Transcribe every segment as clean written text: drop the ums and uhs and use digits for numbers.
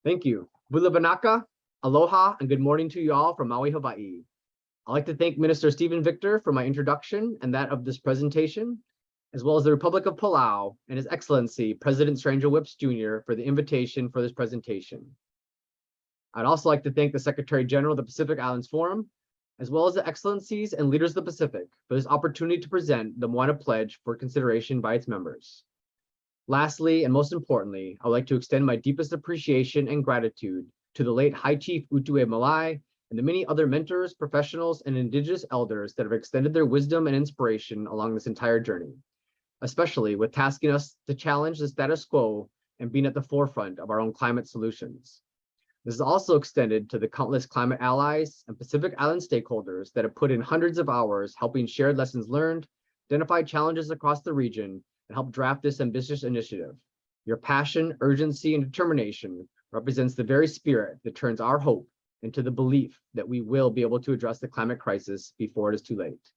Thank you. Bulabanaka, aloha, and good morning to you all from Maui, Hawaii. I'd like to thank Minister Stephen Victor for my introduction and that of this presentation, as well as the Republic of Palau and His Excellency, President Stranger Whips Jr. for the invitation for this presentation. I'd also like to thank the Secretary General of the Pacific Islands Forum, as well as the Excellencies and leaders of the Pacific for this opportunity to present the Moana Pledge for consideration by its members. Lastly, and most importantly, I would like to extend my deepest appreciation and gratitude to the late High Chief Utue Malai and the many other mentors, professionals, and Indigenous elders that have extended their wisdom and inspiration along this entire journey, especially with tasking us to challenge the status quo and being at the forefront of our own climate solutions. This is also extended to the countless climate allies and Pacific Island stakeholders that have put in hundreds of hours helping share lessons learned, identify challenges across the region, and help draft this ambitious initiative. Your passion, urgency, and determination represents the very spirit that turns our hope into the belief that we will be able to address the climate crisis before it is too late.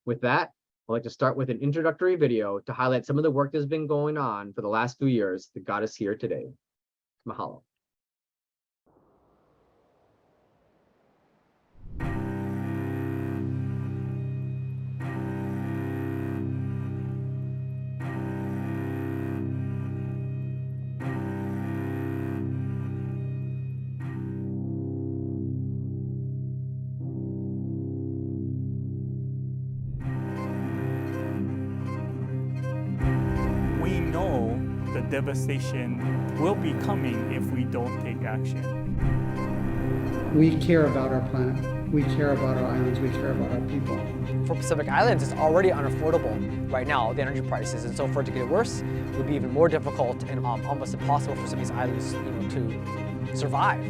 With that, I'd like to start with an introductory video to highlight some of the work that's been going on for the last few years that got us here today. Mahalo. We know the devastation will be coming if we don't take action. We care about our planet. We care about our islands. We care about our people. For Pacific Islands, it's already unaffordable right now, the energy prices. And so for it to get worse, it would be even more difficult and almost impossible for some of these islands to survive.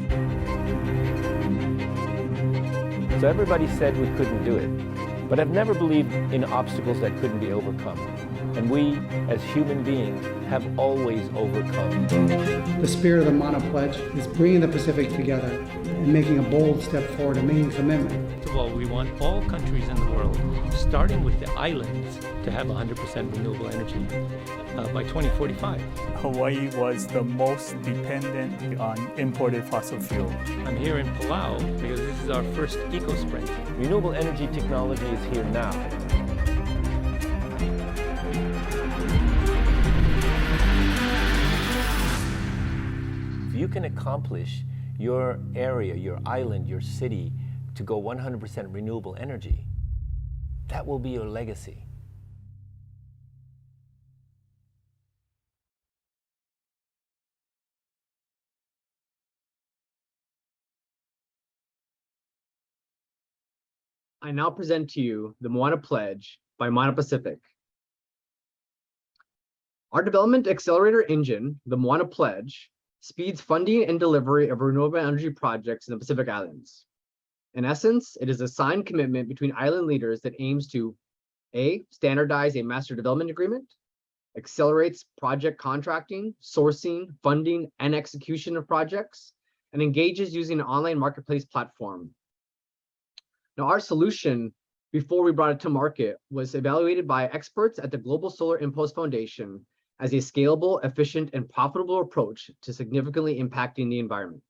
So everybody said we couldn't do it. But I've never believed in obstacles that couldn't be overcome. And we, as human beings, have always overcome. The spirit of the Moana Pledge is bringing the Pacific together and making a bold step forward and making a commitment. Well, we want all countries in the world, starting with the islands, to have 100% renewable energy by 2045. Hawaii was the most dependent on imported fossil fuel. I'm here in Palau because this is our first eco-sprint. Renewable energy technology is here now. If you can accomplish your area, your island, your city to go 100% renewable energy, that will be your legacy. I now present to you the Moana Pledge by Moana Pacific. Our development accelerator engine, the Moana Pledge, speeds funding and delivery of renewable energy projects in the Pacific Islands. In essence, it is a signed commitment between island leaders that aims to A, standardize a master development agreement, accelerates project contracting, sourcing, funding, and execution of projects, and engages using an online marketplace platform. Now, our solution before we brought it to market was evaluated by experts at the Global Solar Impulse Foundation as a scalable, efficient, and profitable approach to significantly impacting the environment.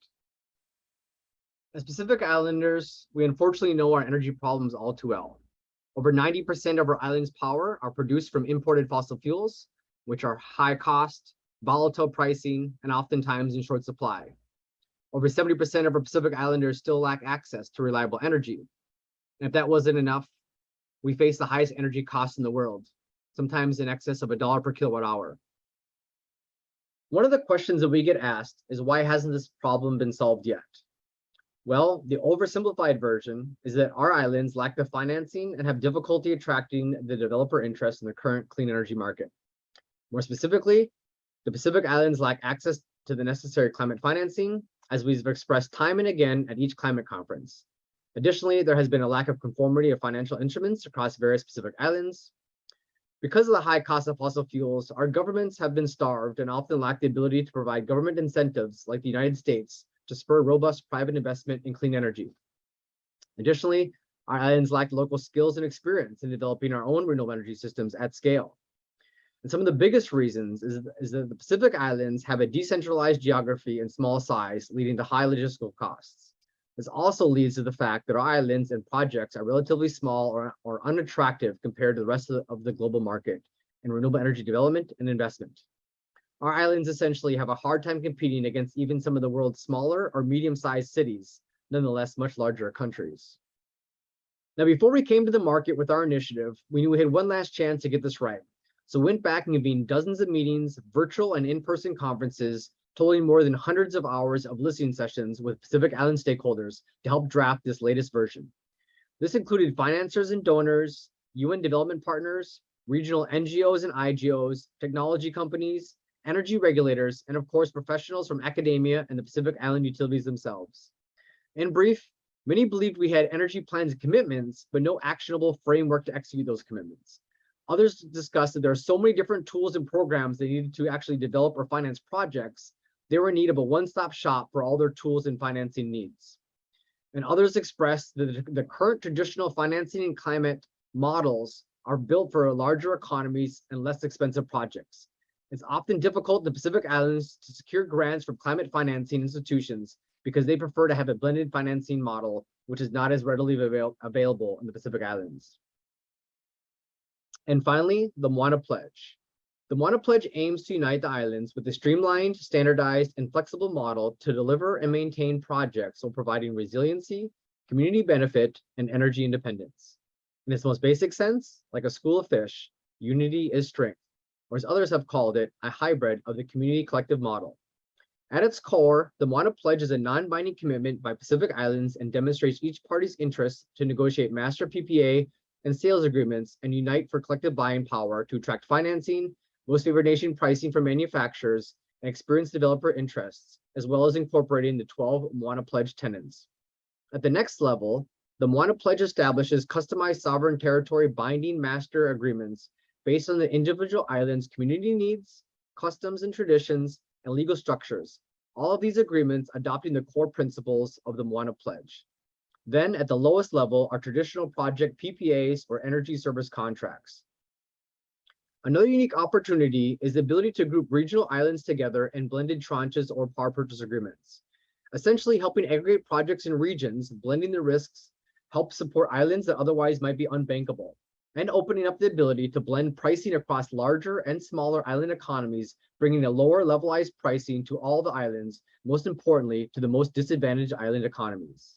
As Pacific Islanders, we unfortunately know our energy problems all too well. Over 90% of our island's power are produced from imported fossil fuels, which are high cost, volatile pricing, and oftentimes in short supply. Over 70% of our Pacific Islanders still lack access to reliable energy. And if that wasn't enough, we face the highest energy costs in the world, sometimes in excess of $1 per kilowatt hour. One of the questions that we get asked is, why hasn't this problem been solved yet? Well, the oversimplified version is that our islands lack the financing and have difficulty attracting the developer interest in the current clean energy market. More specifically, the Pacific Islands lack access to the necessary climate financing, as we've expressed time and again at each climate conference. Additionally, there has been a lack of conformity of financial instruments across various Pacific Islands. Because of the high cost of fossil fuels, our governments have been starved and often lack the ability to provide government incentives like the United States to spur robust private investment in clean energy. Additionally, our islands lack local skills and experience in developing our own renewable energy systems at scale. And some of the biggest reasons is that the Pacific Islands have a decentralized geography and small size, leading to high logistical costs. This also leads to the fact that our islands and projects are relatively small or unattractive compared to the rest of the global market in renewable energy development and investment. Our islands essentially have a hard time competing against even some of the world's smaller or medium-sized cities, nonetheless much larger countries. Now, before we came to the market with our initiative, we knew we had one last chance to get this right. So we went back and convened dozens of meetings, virtual and in-person conferences, totaling more than hundreds of hours of listening sessions with Pacific Island stakeholders to help draft this latest version. This included financiers and donors, UN development partners, regional NGOs and IGOs, technology companies, energy regulators, and of course, professionals from academia and the Pacific Island utilities themselves. In brief, many believed we had energy plans and commitments, but no actionable framework to execute those commitments. Others discussed that there are so many different tools and programs they needed to actually develop or finance projects, they were in need of a one-stop shop for all their tools and financing needs. And others expressed that the current traditional financing and climate models are built for larger economies and less expensive projects. It's often difficult in the Pacific Islands to secure grants from climate financing institutions because they prefer to have a blended financing model, which is not as readily available in the Pacific Islands. And finally, the Moana Pledge. The Moana Pledge aims to unite the islands with a streamlined, standardized, and flexible model to deliver and maintain projects while providing resiliency, community benefit, and energy independence. In its most basic sense, like a school of fish, unity is strength, or as others have called it, a hybrid of the community collective model. At its core, the Moana Pledge is a non-binding commitment by Pacific Islands and demonstrates each party's interest to negotiate master PPA and sales agreements and unite for collective buying power to attract financing, most favored nation pricing for manufacturers, and experienced developer interests, as well as incorporating the 12 Moana Pledge tenets. At the next level, the Moana Pledge establishes customized sovereign territory binding master agreements based on the individual island's community needs, customs and traditions, and legal structures. All of these agreements adopting the core principles of the Moana Pledge. Then at the lowest level are traditional project PPAs or energy service contracts. Another unique opportunity is the ability to group regional islands together in blended tranches or power purchase agreements, essentially helping aggregate projects in regions, blending the risks, help support islands that otherwise might be unbankable, and opening up the ability to blend pricing across larger and smaller island economies, bringing a lower levelized pricing to all the islands, most importantly, to the most disadvantaged island economies.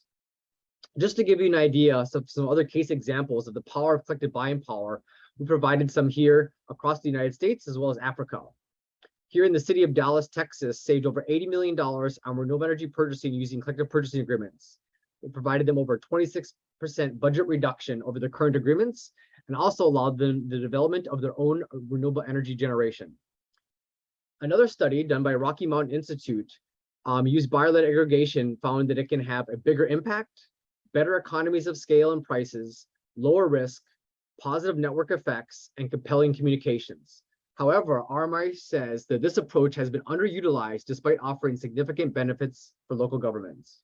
Just to give you an idea of some other case examples of the power of collective buying power, we provided some here across the United States as well as Africa. Here in the city of Dallas, Texas, saved over $80 million on renewable energy purchasing using collective purchasing agreements. We provided them over 26% budget reduction over the current agreements and also allowed them the development of their own renewable energy generation. Another study done by Rocky Mountain Institute used buyer-led aggregation, found that it can have a bigger impact, better economies of scale and prices, lower risk, positive network effects, and compelling communications. However, RMI says that this approach has been underutilized despite offering significant benefits for local governments.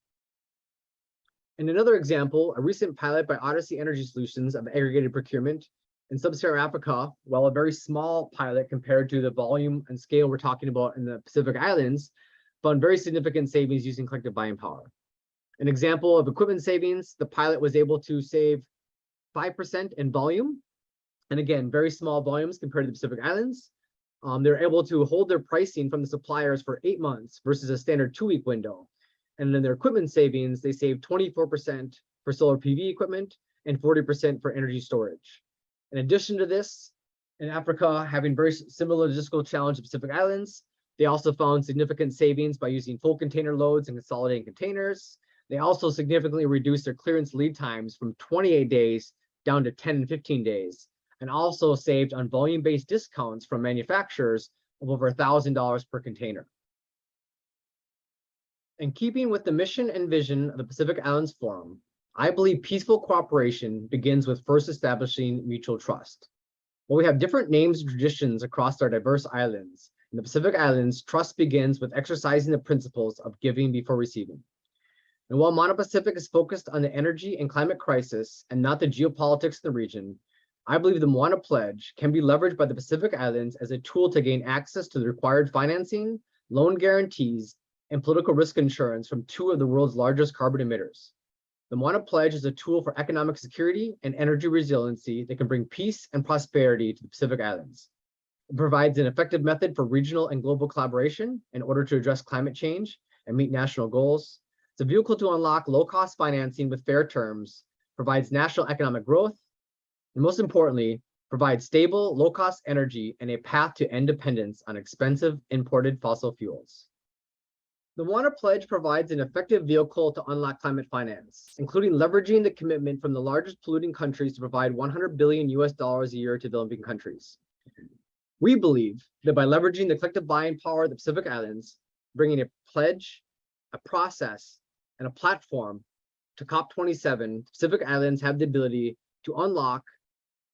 In another example, a recent pilot by Odyssey Energy Solutions of aggregated procurement in sub-Saharan Africa, while a very small pilot compared to the volume and scale we're talking about in the Pacific Islands, found very significant savings using collective buying power. An example of equipment savings, the pilot was able to save 5% in volume, and again, very small volumes compared to the Pacific Islands. They're able to hold their pricing from the suppliers for 8 months versus a standard 2-week window. And then their equipment savings, they save 24% for solar PV equipment and 40% for energy storage. In addition to this, in Africa, having very similar logistical challenge to Pacific Islands, they also found significant savings by using full container loads and consolidating containers. They also significantly reduced their clearance lead times from 28 days down to 10 and 15 days, and also saved on volume-based discounts from manufacturers of over $1,000 per container. In keeping with the mission and vision of the Pacific Islands Forum, I believe peaceful cooperation begins with first establishing mutual trust. While we have different names and traditions across our diverse islands, in the Pacific Islands, trust begins with exercising the principles of giving before receiving. And while Moana Pacific is focused on the energy and climate crisis and not the geopolitics of the region, I believe the Moana Pledge can be leveraged by the Pacific Islands as a tool to gain access to the required financing, loan guarantees, and political risk insurance from two of the world's largest carbon emitters. The Moana Pledge is a tool for economic security and energy resiliency that can bring peace and prosperity to the Pacific Islands. It provides an effective method for regional and global collaboration in order to address climate change and meet national goals. It's a vehicle to unlock low-cost financing with fair terms, provides national economic growth, and most importantly, provides stable, low-cost energy and a path to independence on expensive imported fossil fuels. The Moana Pledge provides an effective vehicle to unlock climate finance, including leveraging the commitment from the largest polluting countries to provide $100 billion a year to developing countries. We believe that by leveraging the collective buying power of the Pacific Islands, bringing a pledge, a process, and a platform to COP27, Pacific Islands have the ability to unlock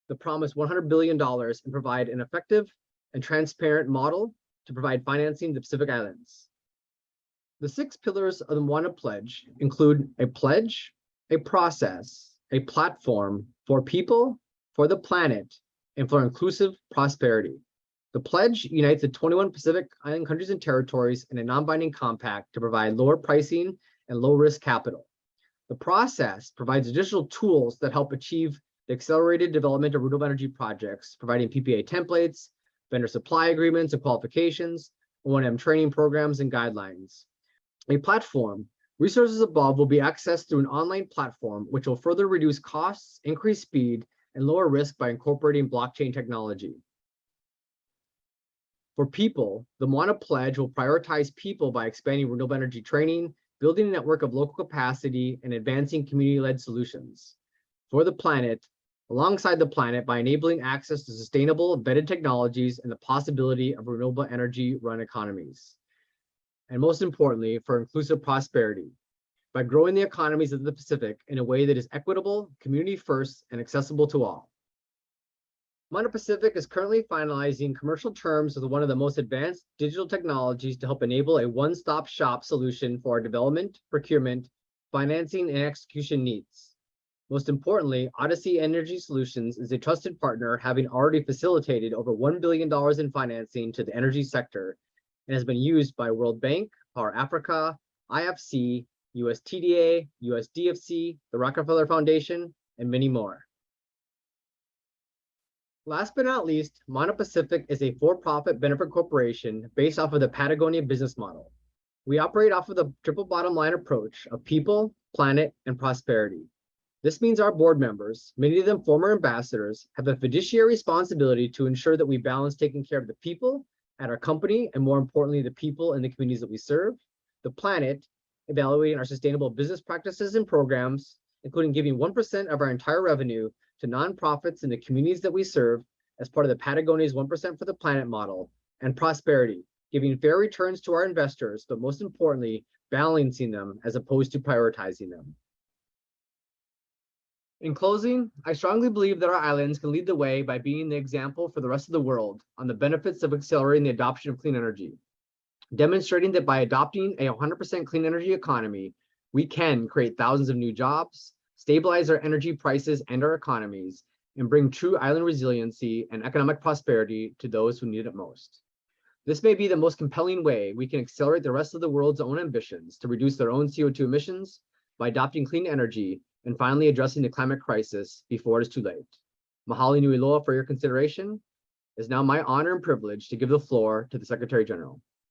the promised $100 billion and provide an effective and transparent model to provide financing to the Pacific Islands. The 6 pillars of the Moana Pledge include a pledge, a process, a platform for people, for the planet, and for inclusive prosperity. The pledge unites the 21 Pacific Island countries and territories in a non-binding compact to provide lower pricing and low-risk capital. The process provides additional tools that help achieve the accelerated development of renewable energy projects, providing PPA templates, vendor supply agreements and qualifications, O&M training programs, and guidelines. A platform, resources above will be accessed through an online platform, which will further reduce costs, increase speed, and lower risk by incorporating blockchain technology. For people, the Moana Pledge will prioritize people by expanding renewable energy training, building a network of local capacity, and advancing community-led solutions. For the planet, alongside the planet by enabling access to sustainable, vetted technologies and the possibility of renewable energy-run economies. And most importantly, for inclusive prosperity, by growing the economies of the Pacific in a way that is equitable, community-first, and accessible to all. Moana Pacific is currently finalizing commercial terms with one of the most advanced digital technologies to help enable a one-stop shop solution for our development, procurement, financing, and execution needs. Most importantly, Odyssey Energy Solutions is a trusted partner, having already facilitated over $1 billion in financing to the energy sector and has been used by World Bank, Power Africa, IFC, USTDA, USDFC, the Rockefeller Foundation, and many more. Last but not least, Moana Pacific is a for-profit benefit corporation based off of the Patagonia business model. We operate off of the triple bottom line approach of people, planet, and prosperity. This means our board members, many of them former ambassadors, have a fiduciary responsibility to ensure that we balance taking care of the people at our company, and more importantly, the people in the communities that we serve, the planet, evaluating our sustainable business practices and programs, including giving 1% of our entire revenue to nonprofits in the communities that we serve as part of the Patagonia's 1% for the Planet model, and prosperity, giving fair returns to our investors, but most importantly, balancing them as opposed to prioritizing them. In closing, I strongly believe that our islands can lead the way by being the example for the rest of the world on the benefits of accelerating the adoption of clean energy, demonstrating that by adopting a 100% clean energy economy, we can create thousands of new jobs, stabilize our energy prices and our economies, and bring true island resiliency and economic prosperity to those who need it most. This may be the most compelling way we can accelerate the rest of the world's own ambitions to reduce their own CO2 emissions by adopting clean energy and finally addressing the climate crisis before it is too late. Mahalo nui loa for your consideration. It is now my honor and privilege to give the floor to the Secretary General.